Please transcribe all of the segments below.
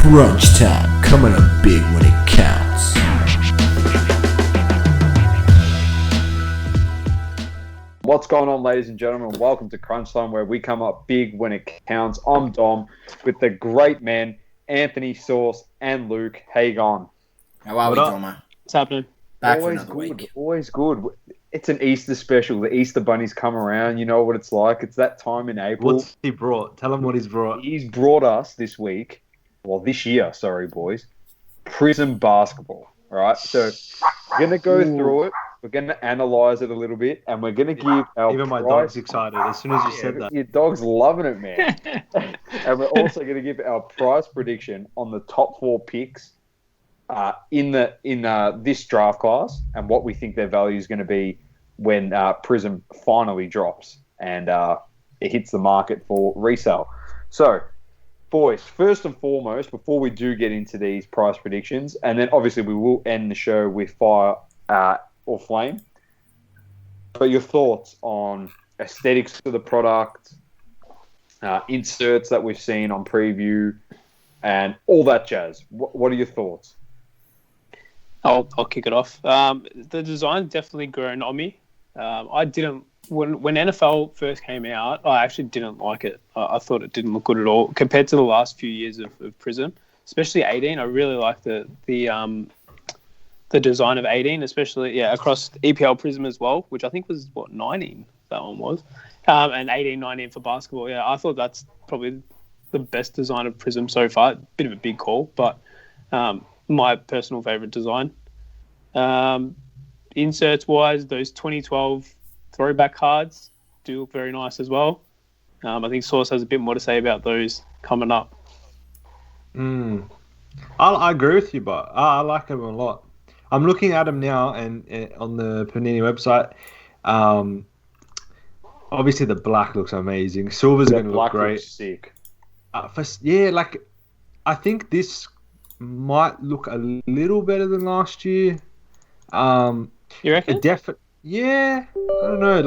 Crunch time, coming up big when it counts. What's going on, ladies and gentlemen? Welcome to Crunch Time, where we come up big when it counts. I'm Dom with the great men, Anthony, Sauce, and Luke. How you going? How are we, Doma? What's happening? Back Always for another good, week. always good. It's an Easter special. The Easter bunnies come around. You know what it's like. It's that time in April. What's he brought? Tell him what he's brought. He's brought us this year, sorry, boys, Prizm Basketball. All right, so we're going to go through it. We're going to analyze it a little bit, and we're going to give our Even my price. dog's excited as soon as you said that. Your dog's loving it, man. And we're also going to give our price prediction on the top 4 picks in this draft class, and what we think their value is going to be when Prizm finally drops and it hits the market for resale. So, boys, first and foremost, before we do get into these price predictions, and then obviously we will end the show with fire or flame, but your thoughts on aesthetics of the product, inserts that we've seen on preview, and all that jazz. What are your thoughts? I'll kick it off. The design definitely grown on me. I didn't when NFL first came out. I actually didn't like it. I thought it didn't look good at all compared to the last few years of Prizm, especially 18. I really like the design of 18, especially across EPL Prizm as well, which I think was 19 that one was, and 18, 19 for basketball. Yeah, I thought that's probably the best design of Prizm so far. Bit of a big call, but my personal favorite design. Inserts wise, those 2012 throwback cards do look very nice as well. I think Source has a bit more to say about those coming up. I agree with you, but I like them a lot. I'm looking at them now and on the Panini website. Obviously, the black looks amazing. Silver's going to look great. Looks sick. I think this might look a little better than last year. You reckon? Yeah, I don't know.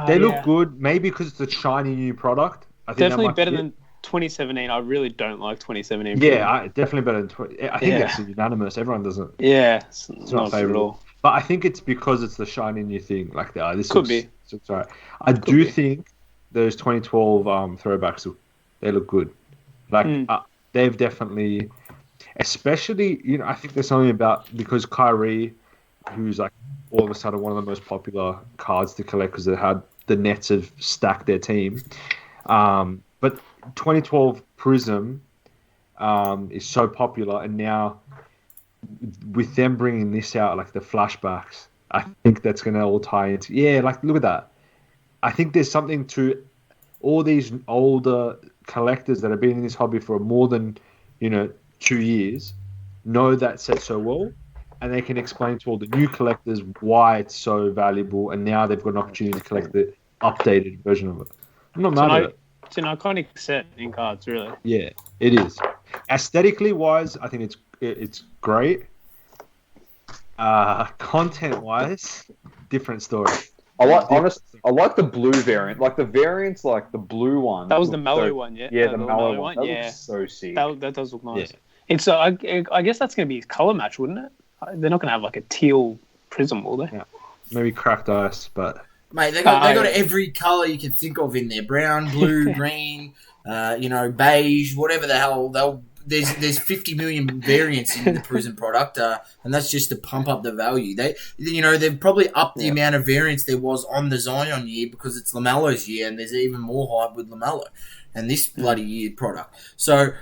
They look good. Maybe because it's a shiny new product. I think Definitely better than 2017. I really don't like 2017. Yeah, definitely better than 20. I think that's unanimous. Everyone doesn't. Yeah, it's not favorable. But I think it's because it's the shiny new thing. This could be. It's all right. I do think those 2012 throwbacks they look good. They've definitely, especially I think there's something about because Kyrie, who's all of a sudden one of the most popular cards to collect because the Nets have stacked their team. But 2012 Prizm is so popular, and now with them bringing this out, the flashbacks, I think that's going to all tie into. Yeah, look at that. I think there's something to all these older collectors that have been in this hobby for more than 2 years, know that set so well, and they can explain to all the new collectors why it's so valuable, and now they've got an opportunity to collect the updated version of it. I'm not mad at it. It's an iconic set in cards, really. Yeah, it is. Aesthetically wise, I think it's great. Content wise, different story. I like the blue variant. The variants, the blue one. That was the mellow one, yeah. Yeah, the mellow one. That yeah, looks so sick. That does look nice. Yeah. It's I guess that's going to be color match, wouldn't it? They're not going to have a teal Prizm, will they? Yeah. Maybe cracked ice, but mate, they got every color you can think of in there: brown, blue, green, beige, whatever the hell. There's 50 million variants in the Prizm product, and that's just to pump up the value. They've probably upped the amount of variants there was on the Zion year because it's Lamelo's year, and there's even more hype with Lamelo and this bloody year product. So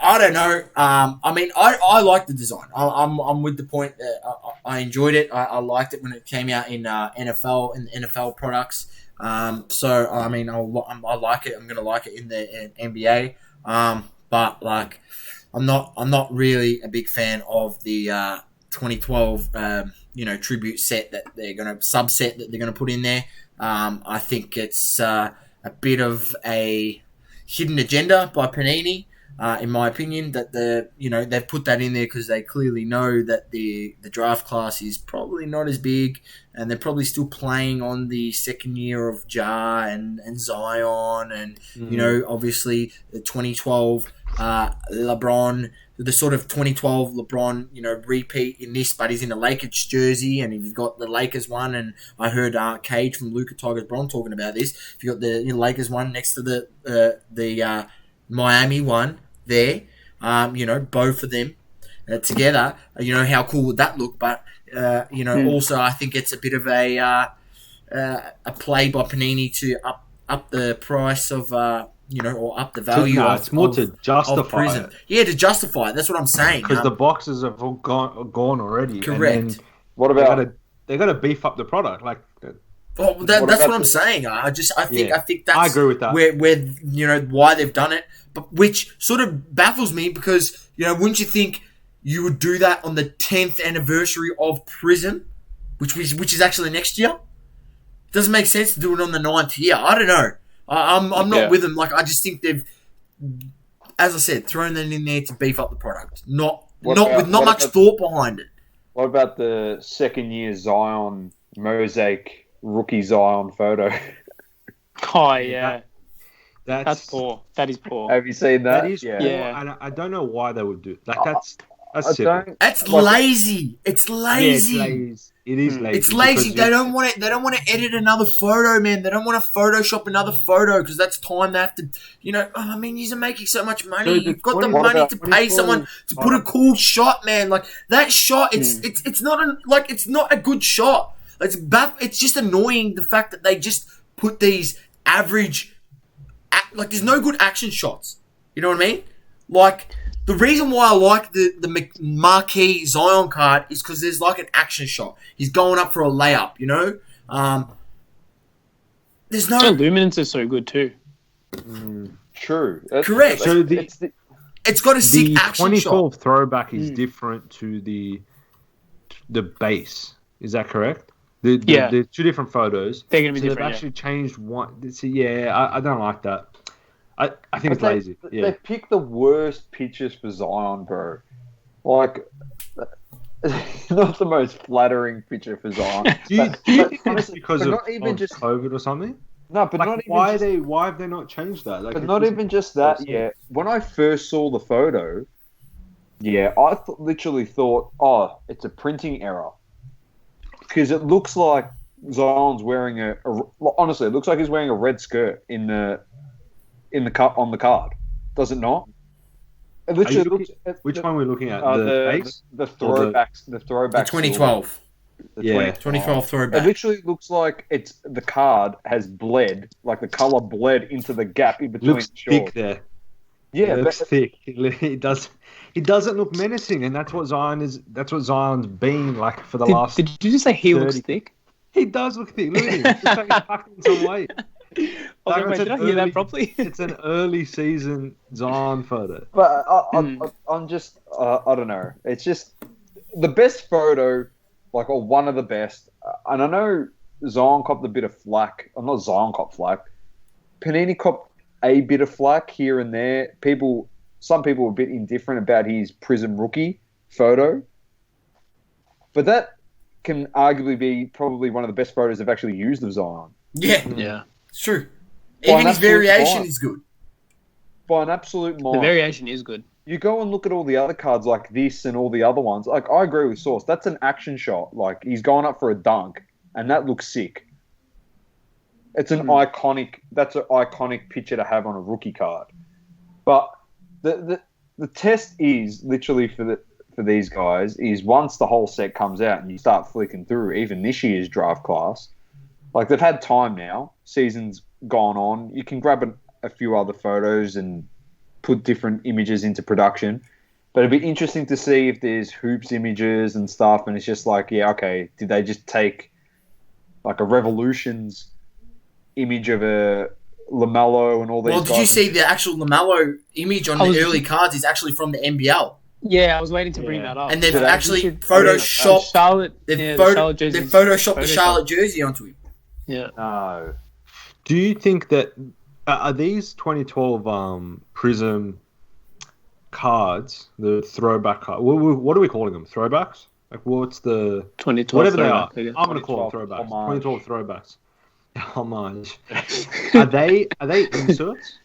I don't know. I like the design. I'm with the point that I enjoyed it. I liked it when it came out in NFL products. I like it. I'm gonna like it in the NBA. But I'm not really a big fan of the 2012 tribute set that they're gonna subset that they're gonna put in there. I think it's a bit of a hidden agenda by Panini. in my opinion, that they've put that in there because they clearly know that the draft class is probably not as big, and they're probably still playing on the second year of Ja and Zion, and obviously the 2012 LeBron, the sort of 2012 LeBron, repeat in this, but he's in a Lakers jersey, and if you've got the Lakers one, and I heard Cage from Luca Tigers Bron talking about this. If you've got the Lakers one next to the Miami one there, both of them together, how cool would that look? But also I think it's a bit of a play by Panini to up the price of or up the value. It's more to justify it. Yeah, to justify it. That's what I'm saying. Because the boxes have all gone already. Correct. And then what about they got to beef up the product? Like, well, that's what I'm saying. I think that's I agree with that. Where why they've done it, but which sort of baffles me because wouldn't you think you would do that on the 10th anniversary of Prizm, which is actually next year? It doesn't make sense to do it on the 9th year. I don't know. I'm not with them. Like, I just think they've, as I said, thrown that in there to beef up the product. Not much thought behind it. What about the second year Zion mosaic rookie Zion photo? Oh yeah, that's poor. That is poor. Have you seen that? That is poor, and I don't know why they would do it. Like that's That's lazy. It's lazy. Yeah, it is lazy. It's lazy. They don't want it. They don't want to edit another photo, man. They don't want to Photoshop another photo because that's time they have to. You're making so much money. So You've got the money to pay someone to put a cool shot, man. Like that shot, it's not a good shot. It's just annoying the fact that they just put these average, there's no good action shots. You know what I mean? Like. The reason why I like the marquee Zion card is because there's like an action shot. He's going up for a layup, There's no... The luminance is so good too. True. Correct. So it's got a sick action shot. The 2012 throwback is different to the base. Is that correct? The two different photos. They're going to be different. They've actually changed one. So, I don't like that. I think it's lazy. Yeah. They pick the worst pictures for Zion, bro. Like, not the most flattering picture for Zion. Do you think it's because of COVID or something? No, but not even. Why have they not changed that? But not even just that. Yeah, when I first saw the photo, I literally thought, oh, it's a printing error, because it looks like Zion's wearing honestly, it looks like he's wearing a red skirt on the card, does it not? It literally which one are we looking at? The throwbacks. The 2012. The 2012 throwback. It literally looks like the card has bled, like the color bled into the gap in between. Looks thick there. Yeah, it looks thick. It does. He doesn't look menacing, and that's what Zion is. That's what Zion's been like for the last. Did you just say he looks thick? He does look thick. Look at him. It's like he's packed in some weight. Did I hear that properly? It's an early season Zion photo. But I'm just, I don't know. It's just the best photo, or one of the best. And I know Zion copped a bit of flack. I'm not Zion copped flack. Panini copped a bit of flack here and there. Some people were a bit indifferent about his Prizm rookie photo. But that can arguably be probably one of the best photos they've actually used of Zion. Yeah. It's true. Even his variation is good. By an absolute mind. The variation is good. You go and look at all the other cards like this and all the other ones. Like, I agree with Source. That's an action shot. Like, he's going up for a dunk, and that looks sick. It's an iconic picture to have on a rookie card. But the test is literally for these guys is once the whole set comes out and you start flicking through even this year's draft class, like they've had time now, season's gone on, you can grab a few other photos and put different images into production. But it'd be interesting to see if there's hoops images and stuff, and it's just like, did they just take like a Revolutions image of a Lamelo and all these guys? Well, did you see the actual Lamelo image on the early cards is actually from the NBL? Yeah, I was waiting to bring that up. And they've actually photoshopped Charlotte. They've photoshopped the Charlotte jersey onto him. Yeah. No. Do you think that are these 2012 Prizm cards, the throwback card. What are we calling them? Throwbacks? Like, what's the 2012 whatever they are? throwback, I guess. I'm gonna call them 2012 throwbacks. homage. 2012 throwbacks. Homage. Are they inserts?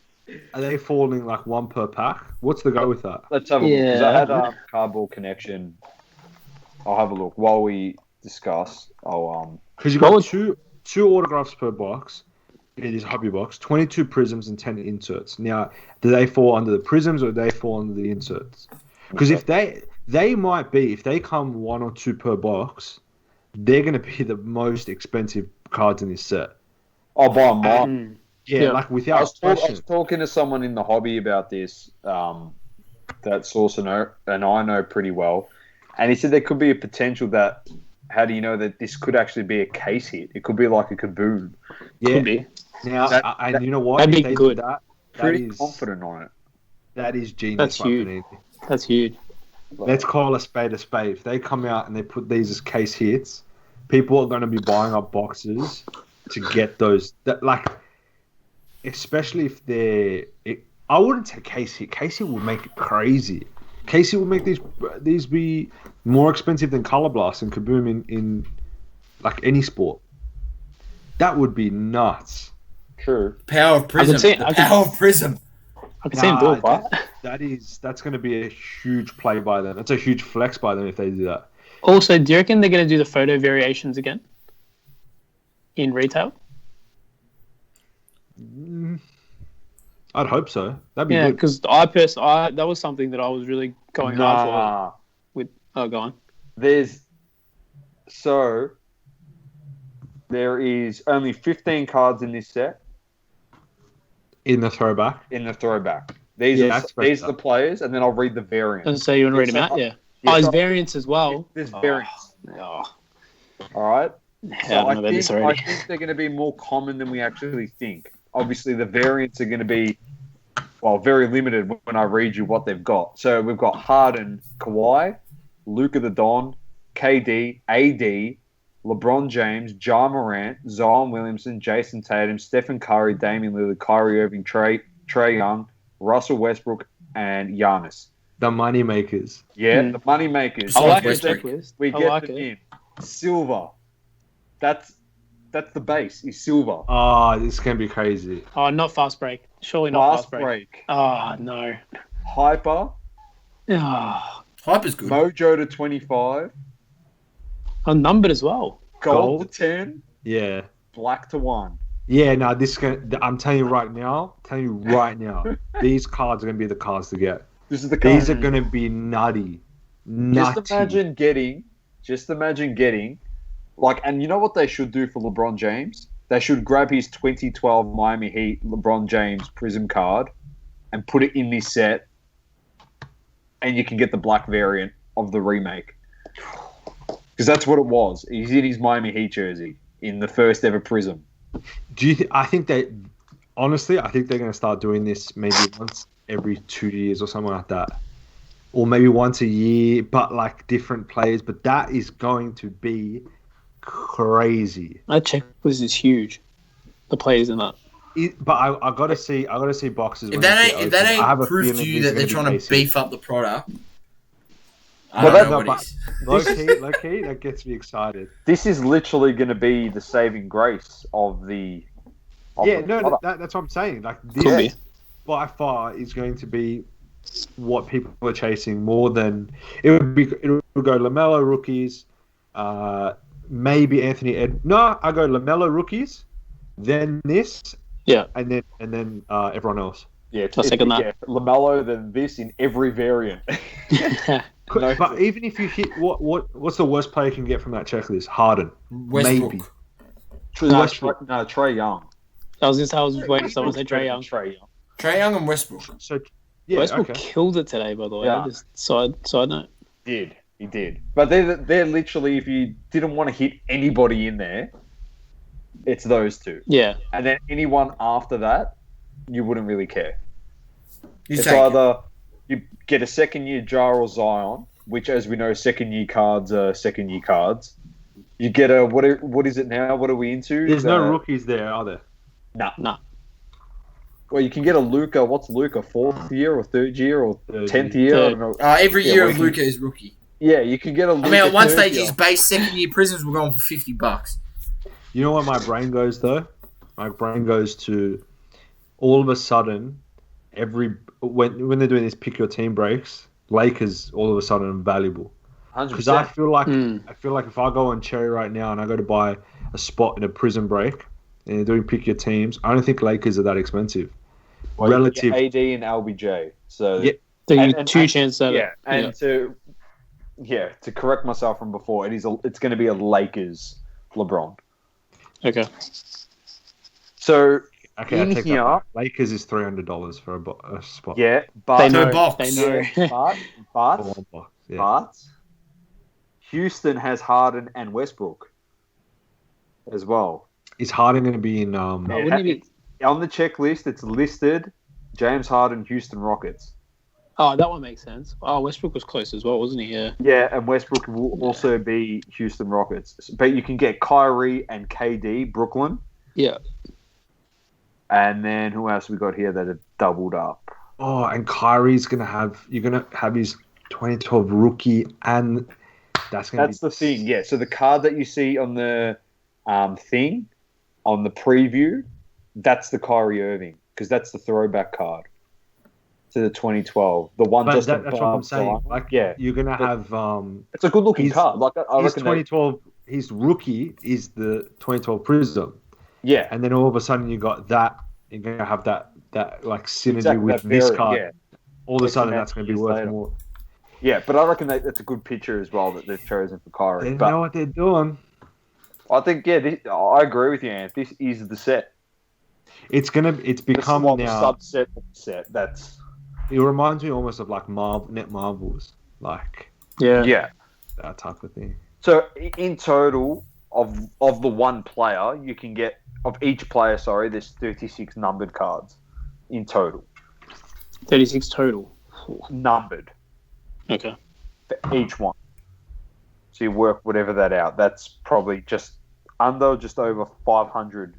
Are they falling like one per pack? What's the go with that? Let's have a look. Because I Yeah. had a Cardboard Connection. I'll have a look while we discuss. Because you got two autographs per box. It is hobby box. 22 prisms and 10 inserts. Now, do they fall under the prisms or do they fall under the inserts? Because if they might be, if they come one or two per box, they're going to be the most expensive cards in this set. I'll buy them right. Yeah, like I without was question. talking to someone in the hobby about this, that Source and I know pretty well, and he said there could be a potential that. How do you know that this could actually be a case hit? It could be like a kaboom. Yeah. Could be. Now, and you know what? That'd be If they good. do that Pretty is confident on it. that is genius. That's by huge. Panini. That's huge. Let's call a spade a spade. If they come out and they put these as case hits, people are going to be buying up boxes to get those. That like, especially if they're. I wouldn't say case hit. Case hit will make it crazy. Case hit will make these be more expensive than Color Blast and Kaboom in like any sport. That would be nuts. True. Power of Prizm. Power of Prizm. I can see him do it, right? That's going to be a huge play by them. That's a huge flex by them if they do that. Also, do you reckon they're going to do the photo variations again in retail? I'd hope so. That'd be Yeah, good. because that was something that I was really going hard for. Go on. There is only 15 cards in this set. In the throwback. In the throwback. These are the players, and then I'll read the variants. And so you want to read them out? Yeah. His variants as well. There's variants. Oh. All right. I don't know about this already. I think they're going to be more common than we actually think. Obviously, the variants are going to be, very limited when I read you what they've got. So we've got Harden, Kawhi, Luka the Don, KD, AD, LeBron James, Ja Morant, Zion Williamson, Jason Tatum, Stephen Curry, Damian Lillard, Kyrie Irving, Trae Young, Russell Westbrook, and Giannis. The money makers. Yeah, the money makers. I like the Westbrook. checklist. We get them in. Silver. That's the base, is silver. Oh, this can be crazy. Oh, not fast break. Surely not fast break. break. Oh, no. Hyper. Oh, Hyper's good. Mojo to 25. unnumbered as well. Gold to 10. Yeah. Black to 1. Yeah, no, I'm telling you right now, these cards are going to be the cards to get. This is the These are going to be nutty. Just imagine getting, like, and you know what they should do for LeBron James? They should grab his 2012 Miami Heat LeBron James Prizm card and put it in this set, and you can get the black variant of the remake. Because that's what it was. He's in his Miami Heat jersey in the first ever Prizm. I think they're going to start doing this maybe once every 2 years or something like that. Or maybe once a year, but like different players. But that is going to be crazy. That checklist is huge. The players in that. But I gotta see boxes. If that ain't proof to you that they're trying to beef up the product, I don't know what is. Low key, that gets me excited. This is literally going to be the saving grace of the. That's what I'm saying. Like this, by far, is going to be what people are chasing more than it would go Lamelo rookies, maybe Anthony No, I go Lamelo rookies, then this, and then everyone else. Yeah, I'll second that. Yeah, Lamelo, then this in every variant. No, but even if you hit what's the worst player you can get from that checklist? Harden, Westbrook. maybe. Trae Young. I was waiting for someone to say Trae Young. Trae Young and Westbrook. So yeah, Westbrook killed it today, by the way. Yeah. Just side note. He did. But they're literally, if you didn't want to hit anybody in there, it's those two. Yeah. And then anyone after that, you wouldn't really care. It's take either you get a second-year Jar or Zion, which, as we know, second-year cards are second-year cards. You get a what is it now? What are we into? There's no rookies there, are there? Nah. Well, Well, you can get a Luka. What's Luka? 4th year or 3rd year or 10th year? I don't know. Every year of Luka is rookie. Yeah, you can get a Luka. I mean, at one 3rd stage, year. his base second-year Prizms were going for $50. You know what my brain goes though? My brain goes to all of a sudden, when they're doing these pick your team breaks, Lakers all of a sudden are valuable. 100%. Because I feel like if I go on Cherry right now and I go to buy a spot in a Prizm break and they're doing pick your teams, I don't think Lakers are that expensive. Well, relative AD and LBJ. So yeah, two chances at it. And to correct myself from before, it's going to be a Lakers LeBron. Okay. So okay, I take that back. Lakers is $300 for a spot. Yeah, but they know. Box. They know. But Houston has Harden and Westbrook as well. Is Harden going to be in? Wouldn't he be? On the checklist, it's listed James Harden, Houston Rockets. Oh, that one makes sense. Oh, Westbrook was close as well, wasn't he? Yeah. Yeah, and Westbrook will also be Houston Rockets. But you can get Kyrie and KD, Brooklyn. Yeah. And then who else we got here that have doubled up? Oh, and Kyrie's you're gonna have his 2012 rookie, and that's the thing. Yeah. So the card that you see on the thing on the preview, that's the Kyrie Irving because that's the throwback card to the 2012. The one that's above what I'm saying. Like, you're gonna have. It's a good looking card. Like I his reckon 2012, his rookie is the 2012 Prizm. Yeah, and then all of a sudden you got that. You're gonna have that like synergy with this card. Yeah. All of a sudden, that's gonna be worth more. Yeah, but I reckon that's a good picture as well that they've chosen for Kyrie. They know what they're doing. I think I agree with you, Ant. This is the set. It's become now subset of the set. It reminds me almost of like Net Marvels, like yeah, that type of thing. So in total of the one player, you can get of each player. Sorry, there's 36 numbered cards in total. 36 total. Numbered. Okay. For each one. So you work whatever that out. That's probably just over 500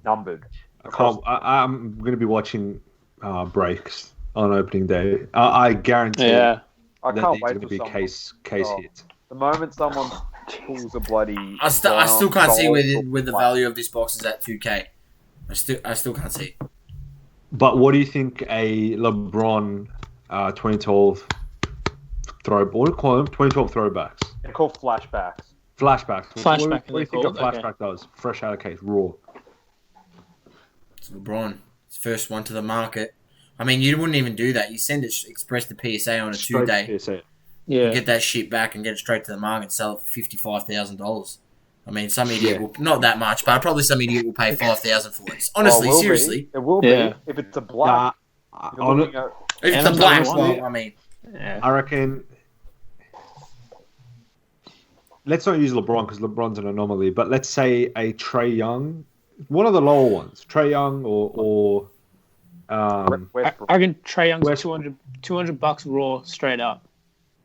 numbered. I'm going to be watching breaks on opening day. I guarantee. Yeah. I can't wait for someone. Case hits. The moment someone pulls a bloody. I still can't see where the value of this box is at 2K. I still can't see. But what do you think a LeBron 2012 what do you call them? 2012 throwbacks. They're called flashbacks. Flashback. What do you think a flashback does? Fresh out of case, raw. It's LeBron. It's first one to the market. I mean, you wouldn't even do that. You send it express to PSA on a 2-day. PSA. Yeah. Get that shit back and get it straight to the market and sell it for $55,000. I mean, some idiot will, not that much, but probably some idiot will pay $5,000 for it. Honestly, seriously. It will be if it's a black. If it's a black one, I mean. Yeah. I reckon. Let's not use LeBron because LeBron's an anomaly, but let's say a Trae Young, one of the lower ones, Trae Young or I reckon Trae Young's $200 raw straight up.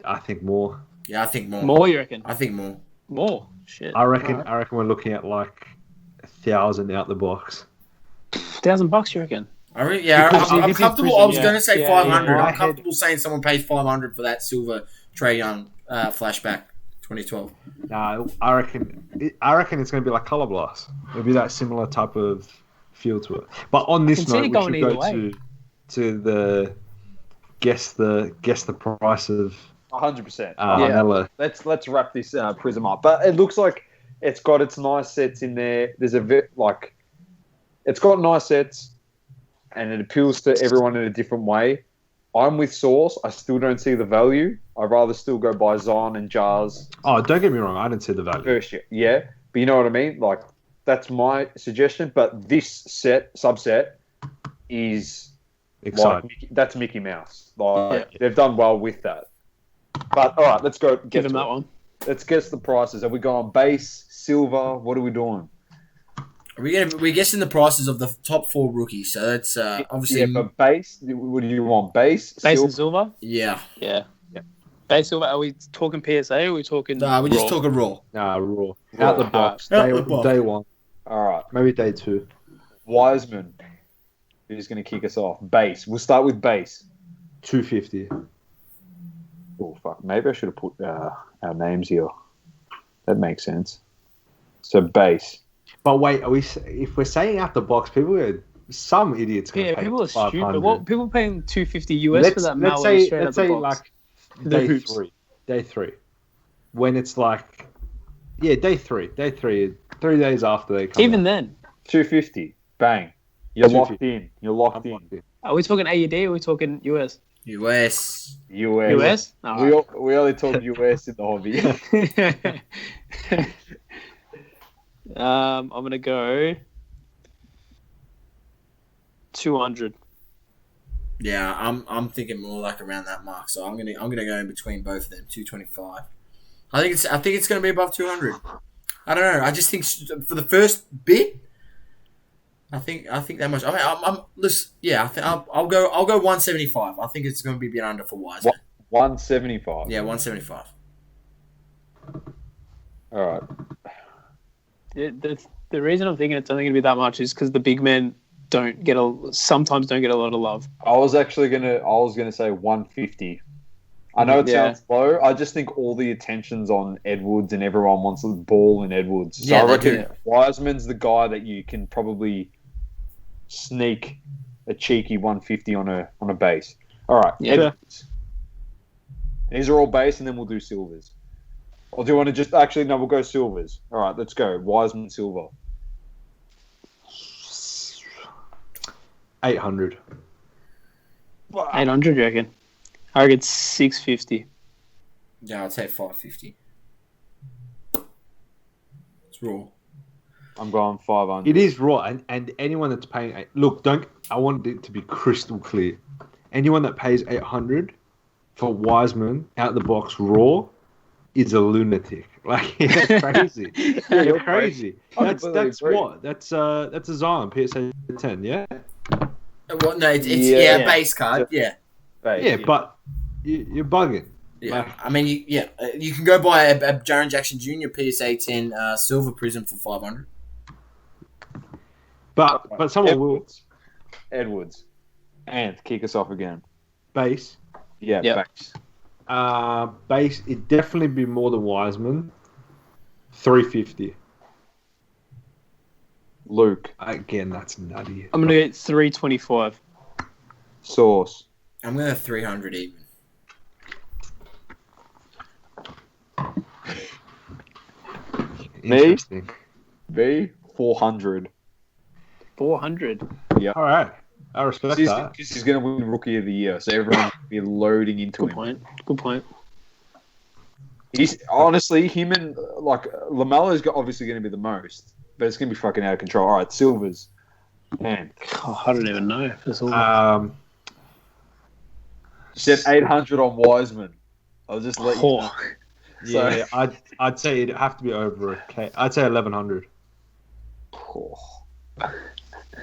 I think more. Yeah, I think more. More, you reckon? I think more. More? Shit. I reckon we're looking at like 1,000 out the box. $1,000, you reckon? I'm comfortable. I was going to say 500. Yeah. I'm comfortable saying someone pays 500 for that silver Trae Young flashback 2012. No, I reckon it's going to be like Color Blast. It'll be that similar type of feel to it. But on this note, we should go to the guess the price of 100%. Lamelo. Let's wrap this Prizm up. But it looks like it's got its nice sets in there. There's it's got nice sets, and it appeals to everyone in a different way. I'm with Source. I still don't see the value. I'd rather still go buy Zion and Jars. Oh, don't get me wrong. I didn't see the value. First year. Yeah, but you know what I mean? Like, that's my suggestion. But this subset is exciting. That's Mickey Mouse. They've done well with that. But, all right, let's go. Give them that one. Let's guess the prices. Are we going base, silver? What are we doing? We're guessing the prices of the top 4 rookies, so that's obviously... Yeah, but base, what do you want? Base and silver? Yeah. Base silver, are we talking PSA or are we talking Nah, we're just talking raw. Nah, raw. Out the box. Day one. All right. Maybe day 2. Wiseman. Who's going to kick us off? Base. We'll start with base. 250. Oh, fuck. Maybe I should have put our names here. That makes sense. So, base. But wait, if we're saying out the box, some idiots going to pay people are 500. stupid. What people paying $250 US for that Melo straight out let's the say box? like day three, when it's like, day three, 3 days after they come. Even out. then, 250. Bang. You're locked in. You're locked in. are we talking AUD or are we talking US? US. US? Oh, We only talk US in the hobby. I'm gonna go 200. Yeah, I'm thinking more like around that mark. So I'm gonna go in between both of them, 225. I think it's gonna be above 200. I don't know. I just think for the first bit, I think that much. I mean, I'll go 175. I think it's gonna be a bit under for Wiseman. 175. Yeah, 175. All right. The reason I'm thinking it's only going to be that much is because the big men sometimes don't get a lot of love. I was gonna say 150. I know it sounds low. I just think all the attention's on Edwards and everyone wants the ball in Edwards. So Yeah, I they reckon do. Wiseman's the guy that you can probably sneak a cheeky 150 on a base. All right, Yeah. Edwards. These are all base, and then we'll do silvers. Or do you want to just actually? No, we'll go silvers. All right, let's go. Wiseman silver. 800. 800, you reckon? I reckon 650. Yeah, I'd say 550. It's raw. I'm going 500. It is raw, and anyone that's paying look, I want it to be crystal clear. Anyone that pays 800 for Wiseman out the box raw is a lunatic. Like, it's crazy. You're crazy. That's what? That's a Zion PSA 10, yeah? Well, no, it's base card. Yeah. Base, Yeah, but you're bugging. Yeah, Like, I mean, you can go buy a Jaren Jackson Jr. PSA 10 silver Prizm for 500. but someone Edwards. And kick us off again. base. Yeah, Yep. base. Base, it'd definitely be more than Wiseman. 350. Luke. Again, that's nutty. I'm going to get 325. Sauce. I'm going to 300 even. Interesting. B. 400. 400. All right. I respect that. He's going to win Rookie of the Year, so everyone's going to be loading into him. Good point. He's honestly, him and Lamelo's obviously going to be the most, but it's going to be fucking out of control. All right, silvers. Man, I don't even know if it's all. said 800 on Wiseman. I'll just let you know. Yeah, I'd say it'd have to be over a K. I'd say 1100.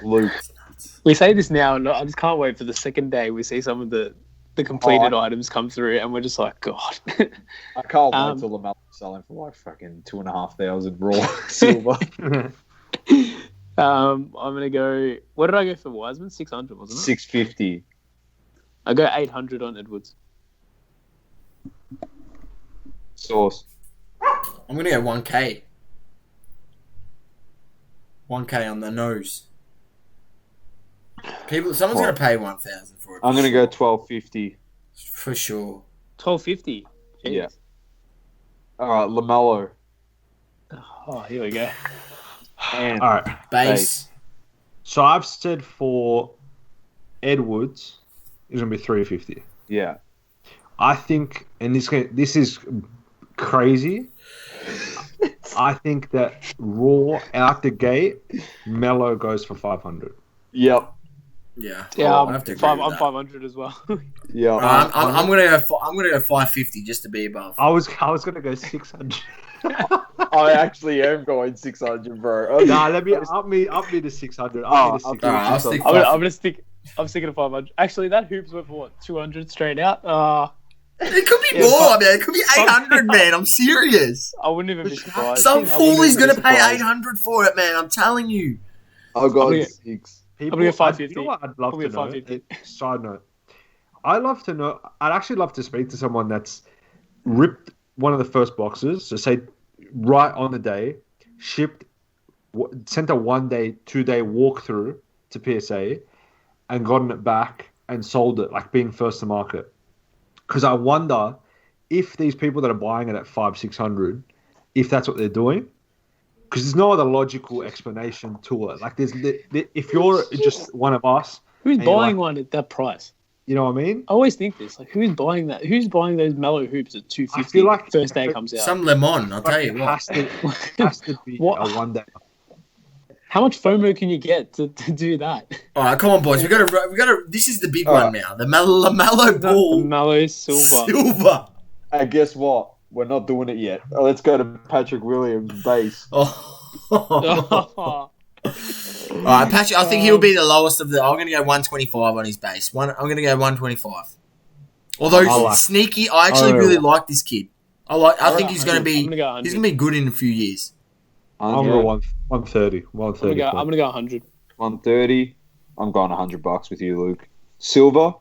Luke. We say this now, and I just can't wait for the second day we see some of the completed items come through, and we're just like, God. I can't wait till Lamelo selling for like fucking 2,500 raw silver. I'm gonna go. What did I go for Wiseman? 600, wasn't it? 650. I go 800 on Edwards. Sauce. I'm gonna go 1K. 1K on the nose. Someone's gonna pay 1,000 for it. I'm gonna go 1250 for sure. 1250. Yeah. All right, Lamelo. Oh, here we go. And all right, base. So I've said for Edwards, it's gonna be 350. Yeah. I think, and this is crazy. I think that raw out the gate, Melo goes for 500. Yep. Yeah. Yeah, I'm 500 as well. Yeah. I'm gonna go 550 just to be above. I was gonna go 600. I actually am going 600, bro. Nah, let me up me to 600. I'm sticking to 500. Actually, that hoop's worth what? 200 straight out. It could be more, man. It could be 800, man. I'm serious. I wouldn't even be surprised. Some fool is gonna pay 800 for it, man. I'm telling you. I'll go 6. people. I'm gonna go 550. You know what I'd love Probably to know? 550. Side note. I'd love to know. I'd actually love to speak to someone that's ripped one of the first boxes. So say right on the day, shipped, sent a 1 day, 2 day walkthrough to PSA, and gotten it back and sold it, like being first to market. Because I wonder if these people that are buying it at 500-600, if that's what they're doing. Because there's no other logical explanation to it. Like if you're just one of us, Who's and you're buying like, one at that price? you know what I mean? I always think this. Like, who's buying that? Who's buying those Melo hoops at 250? I feel like first day comes out. Some lemon, I'll tell you It what. has to be What? a 1 day. How much FOMO can you get to do that? All right, come on, boys. We gotta. This is the big one now. The Lamelo ball, Melo silver. silver. And guess what? We're not doing it yet. Let's go to Patrick Williams base. Oh. All right, Patrick. I think he'll be the lowest of the. I'm going to go 125 on his base. I'm going to go 125. Although sneaky, I actually really like this kid. I think he's going to be. He's going to be good in a few years. I'm going to go 130. 130. I'm going to go 100. 130. I'm going $100 with you, Luke. Silver.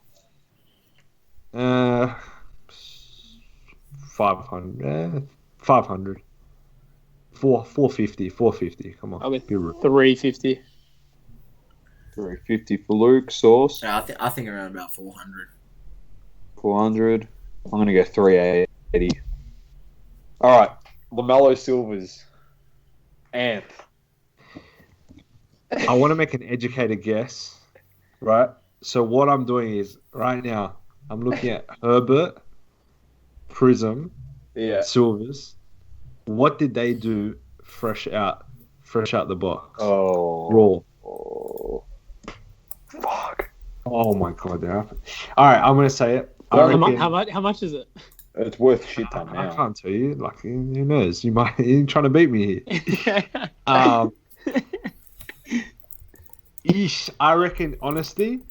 500. 500. 450. 450. Come on. I'll go be real. 350. 350 for Luke. Sauce. Yeah, I think around about 400. 400. I'm going to go 380. All right. LaMelo Silvers. Anth. I want to make an educated guess, right? So what I'm doing is, right now, I'm looking at Herbert, Prizm, Silvers. What did they do fresh out the box? Raw. Oh. Fuck. Oh my god, that happened. All right, I'm gonna say it. How much is it? It's worth shit ton now. I can't tell you. Like, who knows? You're trying to beat me here. I reckon, honestly,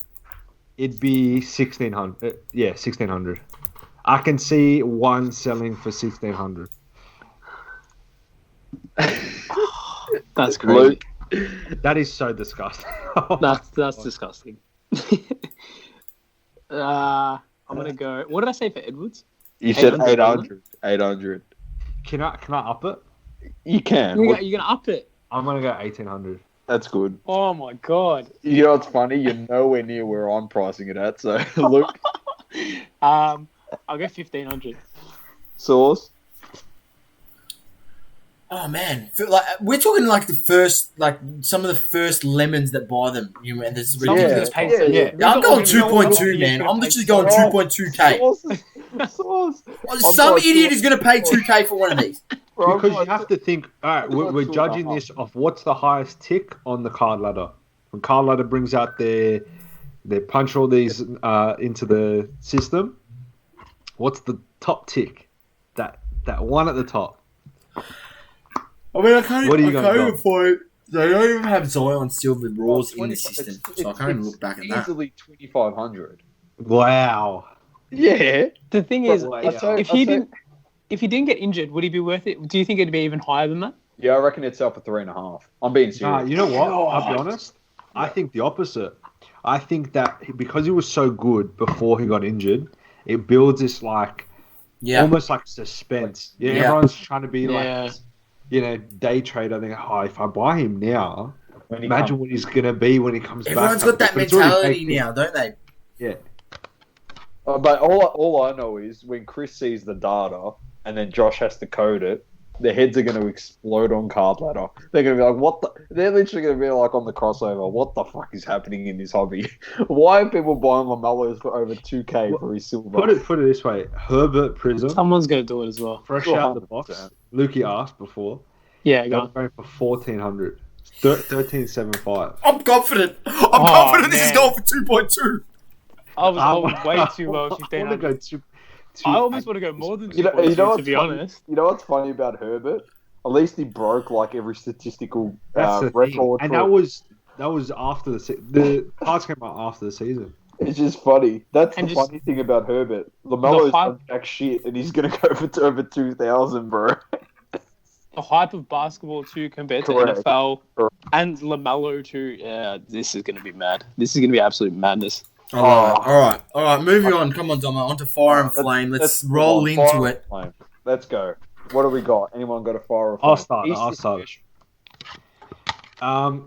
it'd be 1,600. Yeah, 1,600. I can see one selling for 1,600. That's crazy. That is so disgusting. That's disgusting. I'm gonna go. What did I say for Edwards? You said 800. 800. Can I up it? You can. You're gonna up it. I'm gonna go 1,800. That's good. Oh my god. You know what's funny? You're nowhere near where I'm pricing it at. So look. I'll go 1,500. Sauce. Oh man, we're talking like the first, like some of the first lemons that buy them. You know, and there's ridiculous. Yeah. I'm going 2.2, man. I'm literally going 2.2k. Sauce. Some idiot is going to pay 2k for one of these. Because you have to think, all right, we're judging this off what's the highest tick on the card ladder. When card ladder brings out they punch all these into the system, what's the top tick? That one at the top. I mean, I can't What are you even find. They don't even have Zion Silver Raws in the system, so I can't even look back at that. Easily 2,500. Wow. Yeah. The thing is, But if he didn't get injured, would he be worth it? Do you think it'd be even higher than that? Yeah, I reckon it's up at 3.5. I'm being serious. You know what? I'll be honest. I think the opposite. I think that because he was so good before he got injured, it builds this almost like suspense. Yeah, everyone's trying to be like, day trader. They go, if I buy him now, imagine what he's gonna be when he comes back. Everyone's got that mentality now, don't they? Yeah. But all I know is when Chris sees the data and then Josh has to code it, their heads are going to explode on card ladder. They're going to be like, what the... They're literally going to be like on the crossover, what the fuck is happening in this hobby? Why are people buying LaMelo's for over 2k for his silver? Put it this way. Herbert Prizm. Someone's going to do it as well. Fresh out the box. Lukey asked before. Yeah, go on. Going for 1,400. 13.75. I'm confident. I'm confident this is going for 2.2. I was way too low. 1,500. I almost want to go more than 2.2, to be honest. You know what's funny about Herbert? At least he broke like every statistical record. And that was after the cards came out after the season. It's just funny. That's the funny thing about Herbert. LaMelo's done jack shit, and he's gonna go for over 2,000, bro. the hype of basketball too compared to Correct. NFL and Lamelo too. Yeah, this is going to be mad. This is going to be absolute madness. I love it. All right. Moving on. Come on, Doma. On to Fire and Flame. Let's roll into it. Let's go. What do we got? Anyone got a Fire or Flame? I'll start. How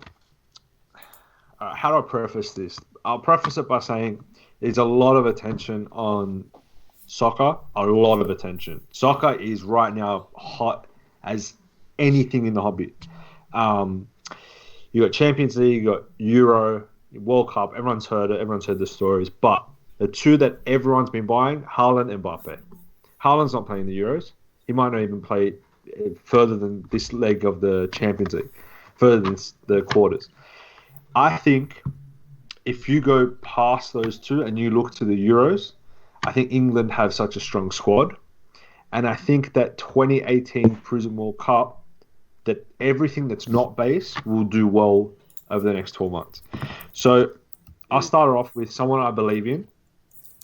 do I preface this? I'll preface it by saying there's a lot of attention on soccer. A lot of attention. Soccer is right now hot as anything in the hobby. You got Champions League, you got Euro, World Cup. Everyone's heard it. Everyone's heard the stories. But the two that everyone's been buying, Haaland and Mbappe. Haaland's not playing the Euros. He might not even play further than this leg of the Champions League, further than the quarters. I think if you go past those two and you look to the Euros, I think England have such a strong squad. And I think that 2018 Prizm World Cup, that everything that's not base will do well over the next 12 months. So I'll start off with someone I believe in.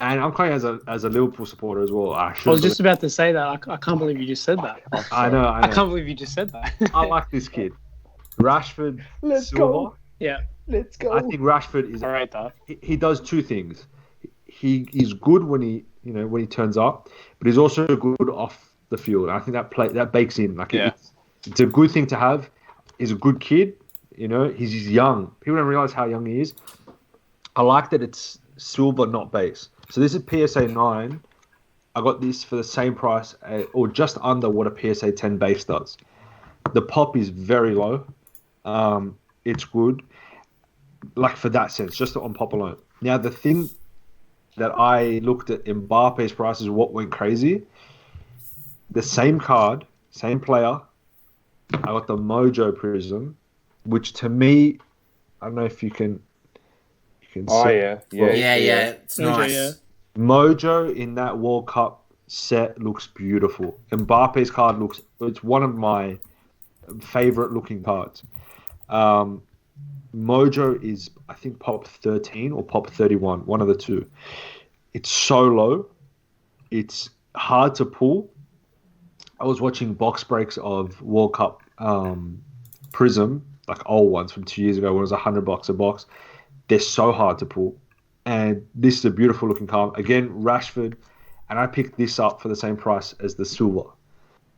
And I'm kind of as a Liverpool supporter as well. I was just about to say that. I can't believe you just said that. I know. I can't believe you just said that. I like this kid. Rashford, Let's Silva. go. Yeah. Let's go. I think Rashford is. All right, though. He does two things. He is good when he turns up, but he's also good off the field. I think that bakes in. It's a good thing to have. He's a good kid. He's young. People don't realize how young he is. I like that it's silver, not base. So this is PSA 9. I got this for the same price or just under what a PSA 10 base does. The pop is very low. It's good. Like for that sense, just on pop alone. Now the thing that I looked at Mbappe's price is what went crazy. The same card, same player. I got the Mojo Prizm, which to me, I don't know if you can. Oh yeah. It's nice. Yeah. Mojo in that World Cup set looks beautiful. Mbappe's card it's one of my favorite looking cards. Mojo is, I think, pop 13 or pop 31, one of the two. It's so low. It's hard to pull. I was watching box breaks of World Cup Prizm, like old ones from 2 years ago when it was $100 a box. They're so hard to pull. And this is a beautiful looking card. Again, Rashford. And I picked this up for the same price as the silver.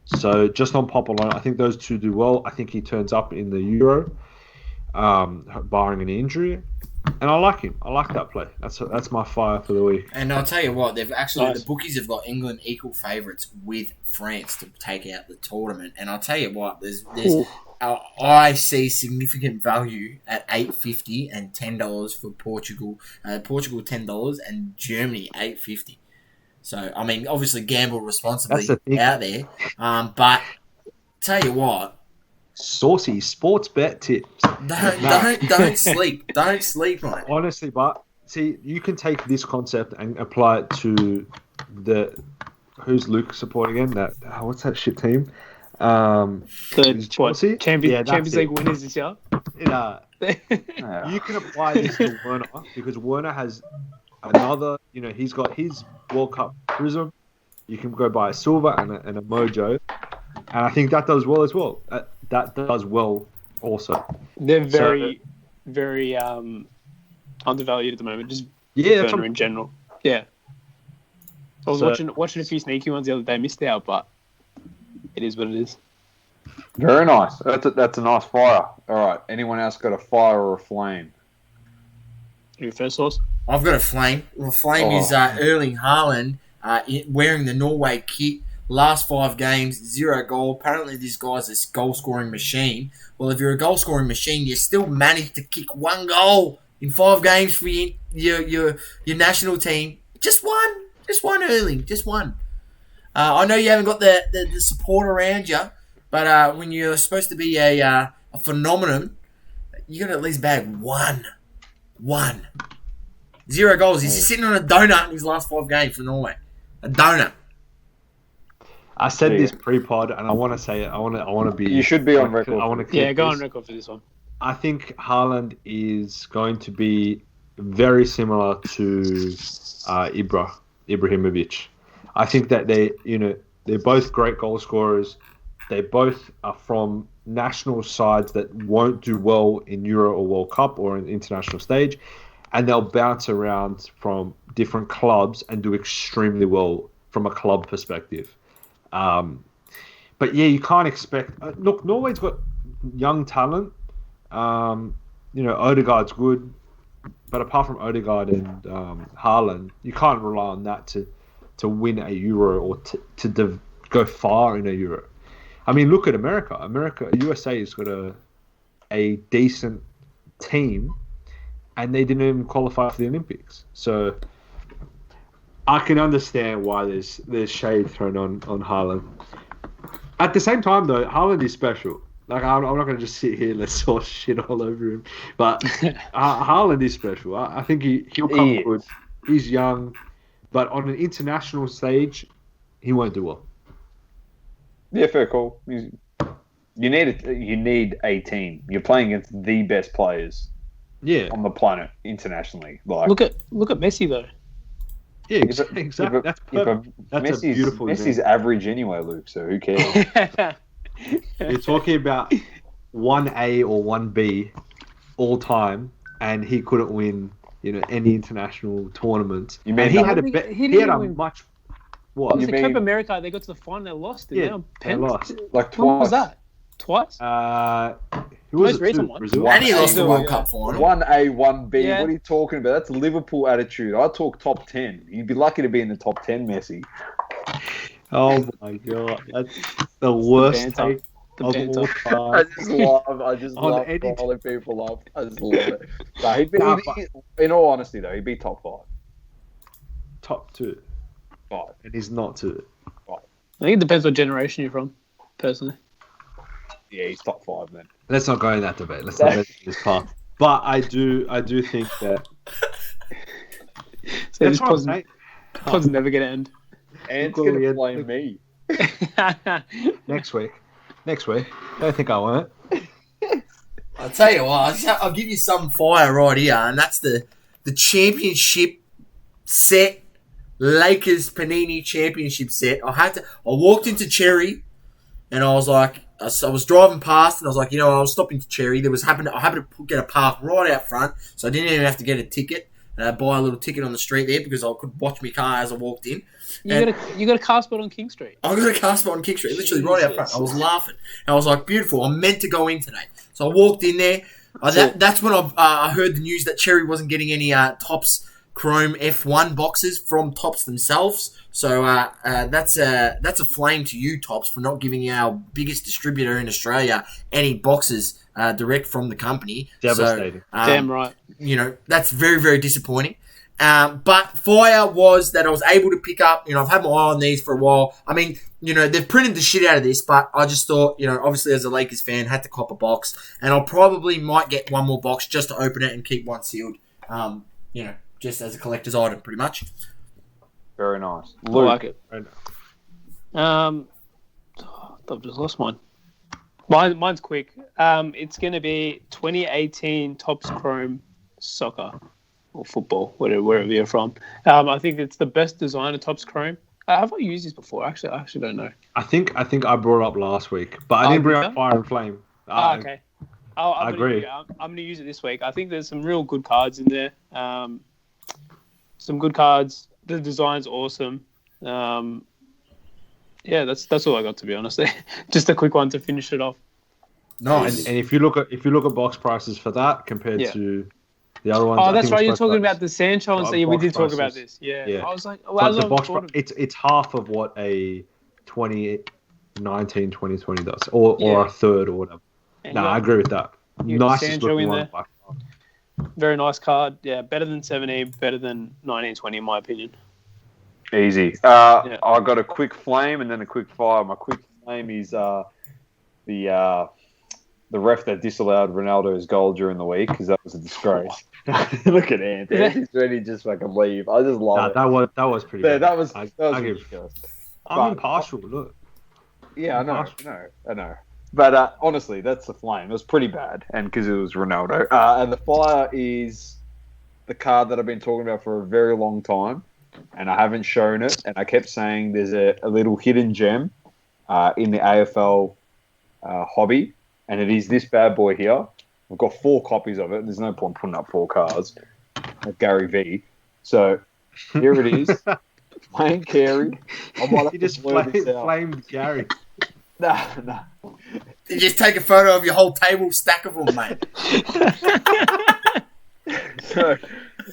So just on pop alone, I think those two do well. I think he turns up in the Euro, barring an injury. And I like him. I like that play. That's my fire for the week. And I'll tell you what, the bookies have got England equal favourites with France to take out the tournament. And I'll tell you what, I see significant value at $8.50 and $10 for Portugal. Portugal $10 and Germany $8.50. So I mean, obviously gamble responsibly out there. But tell you what. Saucy sports bet tips. Don't sleep. Don't sleep on it. Honestly, but see, you can take this concept and apply it to who's Luke supporting again? What's that shit team? Chelsea? Champions League winners this year. You can apply this to Werner because Werner has another. He's got his World Cup Prizm. You can go buy a silver and a Mojo, and I think that does well as well. That does well also. They're very undervalued at the moment. Just Werner in general. Yeah. I was watching a few sneaky ones the other day. Missed out, but it is what it is. Very nice. That's a nice fire. All right. Anyone else got a fire or a flame? Your first source? I've got a flame. The flame is Erling Haaland wearing the Norway kit. Last 5 games, 0 goal. Apparently, this guy's a goal-scoring machine. Well, if you're a goal-scoring machine, you still managed to kick 1 goal in 5 games for your national team. Just one, Erling. Just one. I know you haven't got the support around you, but when you're supposed to be a phenomenon, you got to at least bag one. 0 goals. He's sitting on a donut in his last 5 games for Norway. A donut. I said this pre-pod, and I want to say it. I want to be. You should be on record. I want to. Go on record for this one. I think Haaland is going to be very similar to Ibrahimovic. I think that they're both great goal scorers. They both are from national sides that won't do well in Euro or World Cup or an international stage, and they'll bounce around from different clubs and do extremely well from a club perspective. But yeah, you can't expect. Look, Norway's got young talent. Odegaard's good, but apart from Odegaard and Haaland, you can't rely on that to win a Euro or to go far in a Euro. I mean, look at America. USA has got a decent team, and they didn't even qualify for the Olympics. So I can understand why there's shade thrown on Haaland. At the same time, though, Haaland is special. Like, I'm not going to just sit here and let's all shit all over him. But Haaland is special. I think he'll come good. He's young. But on an international stage, he won't do well. Yeah, fair call. You need a team. You're playing against the best players on the planet internationally. Like, look at Messi, though. Yeah, exactly. That's beautiful. Messi's average anyway, Luke, so who cares? You're talking about 1A or 1B all time, and he couldn't win, any international tournament. He had a much. What? Was it Copa America? They got to the final, they lost it. Yeah, they lost. Like twice. When was that? Twice? Who was Most recent one. Brazil? And he lost the World Cup final. 1A, 1B. Yeah. What are you talking about? That's Liverpool attitude. I talk top 10. You'd be lucky to be in the top 10, Messi. Oh my god, that's the worst take of all time. I just love calling people up. I just love it. No, in all honesty, though, he'd be top 5. Top 2. 5. And he's not 2. 5. I think it depends what generation you're from, personally. Yeah, he's top 5 then. Let's not go in that debate. Let's not go this path. But I do think that. So this pod's never going to end. And it's going to blame me. Next week. Don't think I won't. I'll tell you what, I'll give you some fire right here, and that's the championship set, Lakers Panini championship set. I walked into Cherry, and I was like, I was driving past, and I was like, I was stopping to Cherry. I happened to get a park right out front, so I didn't even have to get a ticket. Buy a little ticket on the street there because I could watch my car as I walked in. You got a car spot on King Street. I got a car spot on King Street, literally right out front. I was laughing. And I was like, beautiful. I'm meant to go in today. So I walked in there. That's when I heard the news that Cherry wasn't getting any Topps Chrome F1 boxes from Topps themselves. So that's a flame to you, Topps, for not giving our biggest distributor in Australia any boxes direct from the company. Devastating. So, Damn right. That's very, very disappointing. But fire was that I was able to pick up, I've had my eye on these for a while. I mean, they've printed the shit out of this, but I just thought, obviously as a Lakers fan, had to cop a box. And I'll probably might get one more box just to open it and keep one sealed, just as a collector's item, pretty much. Very nice. Luke. I like it. I've just lost mine. Mine's quick. It's going to be 2018 Topps Chrome Soccer or football, wherever you're from. I think it's the best design of Topps Chrome. Have I used this before? Actually, I actually don't know. I think I brought it up last week, but I didn't bring up Fire and Flame. Okay. I agree. I'm going to use it this week. I think there's some real good cards in there. Some good cards. The design's awesome. Yeah, that's all I got, to be honest. Just a quick one to finish it off. Nice. And if you look at box prices for that compared to the other ones, oh, that's right. You're talking about the Sancho and we did talk about this. Yeah. I was like, it's half of what a 2019, 2020 does, or a third or whatever. I agree with that. Nicest looking one. Very nice card. Yeah, better than 17, better than 1920 in my opinion. Easy. I got a quick flame and then a quick fire. My quick flame is the ref that disallowed Ronaldo's goal during the week because that was a disgrace. Look at Ant. He's ready to just fucking leave. I just love it. That was pretty good. That was ridiculous. I'm impartial. Look. Yeah, I know. But honestly, that's the flame. It was pretty bad, and because it was Ronaldo. And the fire is the card that I've been talking about for a very long time, and I haven't shown it. And I kept saying there's a little hidden gem. in the AFL hobby, and it is this bad boy here. I've got 4 copies of it. There's no point putting up 4 cards. Like Gary V. So here it is. Wayne Carey. You just flamed Gary. No. You just take a photo of your whole table stack of them, mate. So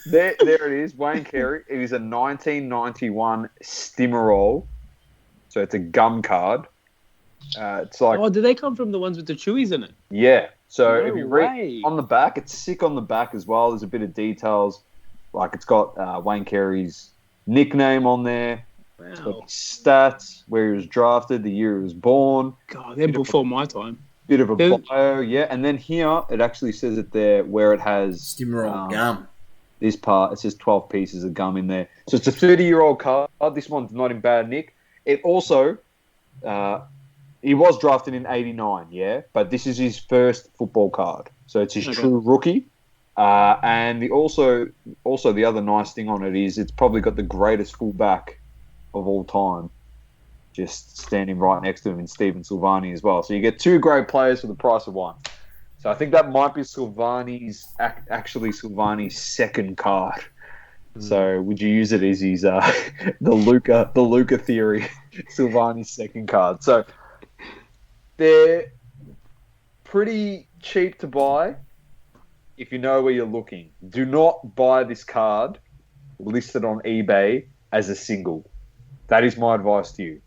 there it is. Wayne Carey. It is a 1991 Stimmerol. So it's a gum card. It's like. Oh, do they come from the ones with the chewies in it? Yeah. So No if you way. read on the back, it's sick on the back as well. There's a bit of details. Like it's got Wayne Carey's nickname on there. It's got Wow. stats, where he was drafted, the year he was born. God, they're before my time. Bit of a There's- bio, yeah. And then here, it actually says it there where it has Stimmerol gum. this part. It says 12 pieces of gum in there. So it's a 30-year-old card. This one's not in bad nick. It also, he was drafted in 89, yeah? But this is his first football card. So it's his true rookie. And also the other nice thing on it is it's probably got the greatest fullback of all time just standing right next to him in Steven Silvani as well. So you get 2 great players for the price of 1. So I think that might be Silvani's second card. So would you use it as his the Luca theory, Silvani's second card? So they're pretty cheap to buy if you know where you're looking. Do not buy this card listed on eBay as a single. That is my advice to you.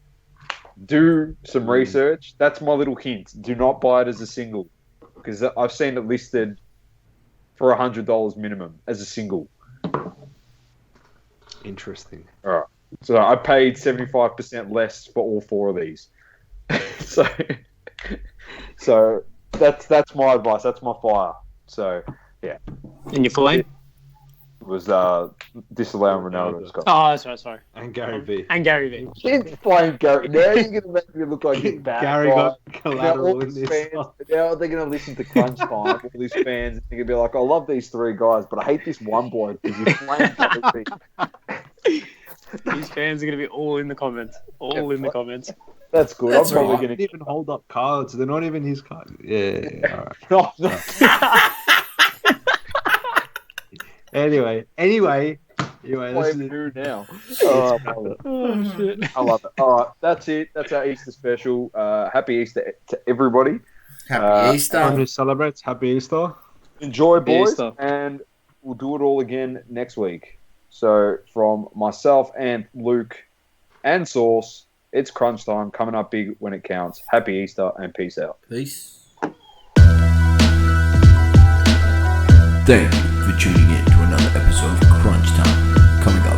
Do some research. That's my little hint. Do not buy it as a single, because I've seen it listed for $100 minimum as a single. Interesting. All right. So I paid 75% less for all 4 of these. so that's my advice. That's my fire. So yeah. And your flame? It was disallowing Ronaldo's card. Oh, sorry. And Gary V. And Gary V. It's fine, Gary. Now you're going to make me look like a bad Gary guy. got collateral in this. Now they're going to listen to Crunch Time, all these fans, and they're going to be like, I love these 3 guys, but I hate this one bloke because he's playing Gary V. These fans are going to be all in the comments. All in the comments. That's good. That's I'm probably right. They going didn't even hold up cards. They're not even his cards. Yeah. All right. to... Anyway, What do we do now? Oh, I love it. Oh, shit. I love it. All right, that's it. That's our Easter special. Happy Easter to everybody. Happy Easter. Everyone who celebrates, happy Easter. Enjoy, boys, Easter. and we'll do it all again next week. So from myself and Luke and Sauce, it's crunch time, coming up big when it counts. Happy Easter and peace out. Peace. Thank you for tuning in to another episode of Crunch Time. Coming up